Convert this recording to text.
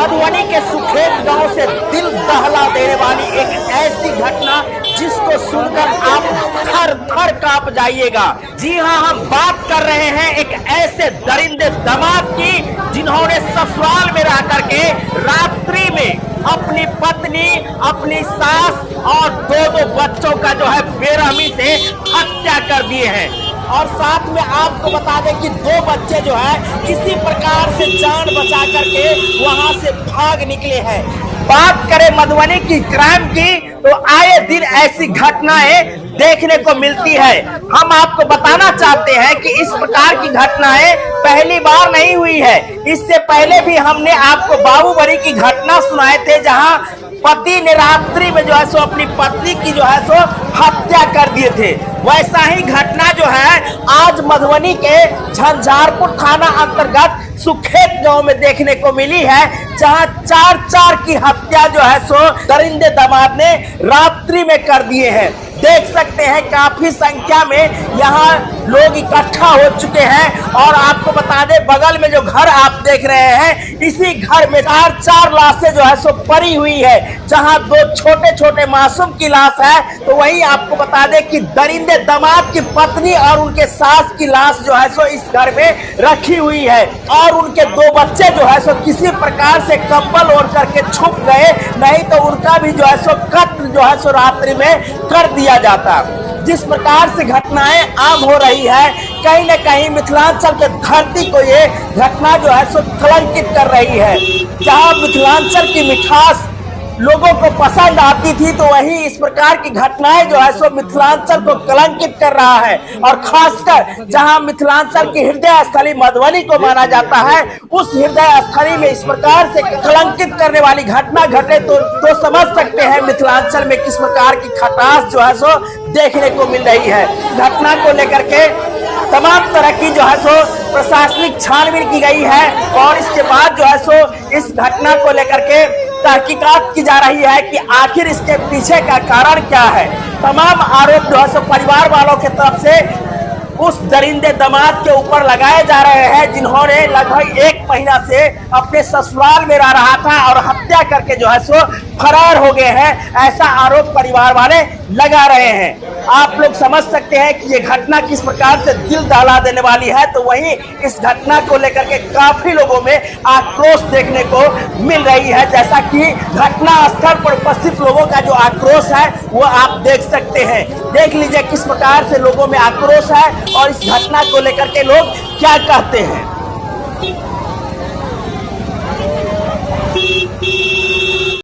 मधुबनी के सुखेत गांव से दिल दहला देने वाली एक ऐसी घटना जिसको सुनकर आप थर थर कांप जाइएगा। जी हां, हम बात कर रहे हैं एक ऐसे दरिंदे दामाद की जिन्होंने ससुराल में रह करके रात्रि में अपनी पत्नी, अपनी सास और दो बच्चों का जो है बेरहमी से हत्या कर दिए हैं। और साथ में आपको बता दें कि दो बच्चे जो है किसी प्रकार से जान बचा करके वहां से भाग निकले हैं। बात करें मधुबनी की क्राइम की तो आए दिन ऐसी घटनाएं देखने को मिलती है। हम आपको बताना चाहते हैं कि इस प्रकार की घटनाएं पहली बार नहीं हुई है। इससे पहले भी हमने आपको बाबूबड़ी की घटना सुनाए थे, जहां पति ने रात्रि में जो है सो अपनी पत्नी की जो है सो हत्या कर दिए थे। वैसा ही घटना जो है आज मधुबनी के झंझारपुर थाना अंतर्गत सुखेत गांव में देखने को मिली है, जहां चार की हत्या जो है सो दरिंदे दामाद ने रात्रि में कर दिए हैं। देख सकते हैं काफी संख्या में यहाँ लोग इकट्ठा हो चुके हैं। और आपको बता दें, बगल में जो घर आप देख रहे हैं, इसी घर में चार लाशें जो है सो पड़ी हुई है, जहां दो छोटे छोटे मासूम की लाश है, तो वहीं आपको बता दें कि दरिंदे दामाद की पत्नी और उनके सास की लाश जो है सो इस घर में रखी हुई है। और उनके दो बच्चे जो है सो किसी प्रकार से कंबल ओढ़ करके छुप गए, नहीं तो उनका भी जो है सो कत्ल जो है सो रात्रि में कर दिया जाता। जिस प्रकार से घटनाएं आम हो रही है, कहीं न कहीं मिथिलांचल के धरती को ये घटना जो है सो कलंकित कर रही है। जहां मिथिलांचल की मिठास लोगों को पसंद आती थी, तो वही इस प्रकार की घटनाएं जो है सो मिथिलांचल को कलंकित कर रहा है। और खासकर जहां मिथिलांचल की हृदय स्थली मधुबनी को माना जाता है, उस हृदय स्थली में इस प्रकार से कलंकित करने वाली घटना घटे तो समझ सकते हैं मिथिलांचल में किस प्रकार की खटास जो है सो देखने को मिल रही है। घटना को लेकर के तमाम तरह की जो है सो प्रशासनिक छानबीन की गई है और इसके बाद जो है सो इस घटना को लेकर के तहकीकात की जा रही है कि आखिर इसके पीछे का कारण क्या है। तमाम आरोप जो है सो परिवार वालों की तरफ से उस दरिंदे दामाद के ऊपर लगाए जा रहे हैं, जिन्होंने लगभग 1 महीना से अपने ससुराल में रह रहा था और हत्या करके जो है सो फरार हो गए हैं। ऐसा आरोप परिवार वाले लगा रहे हैं। आप लोग समझ सकते हैं कि ये घटना किस प्रकार से दिल दहला देने वाली है। तो वहीं इस घटना को लेकर के काफी लोगों में आक्रोश देखने को मिल रही है। जैसा कि घटना स्थल पर उपस्थित लोगों का जो आक्रोश है वो आप देख सकते हैं। देख लीजिए किस प्रकार से लोगों में आक्रोश है और इस घटना को लेकर के लोग क्या कहते हैं।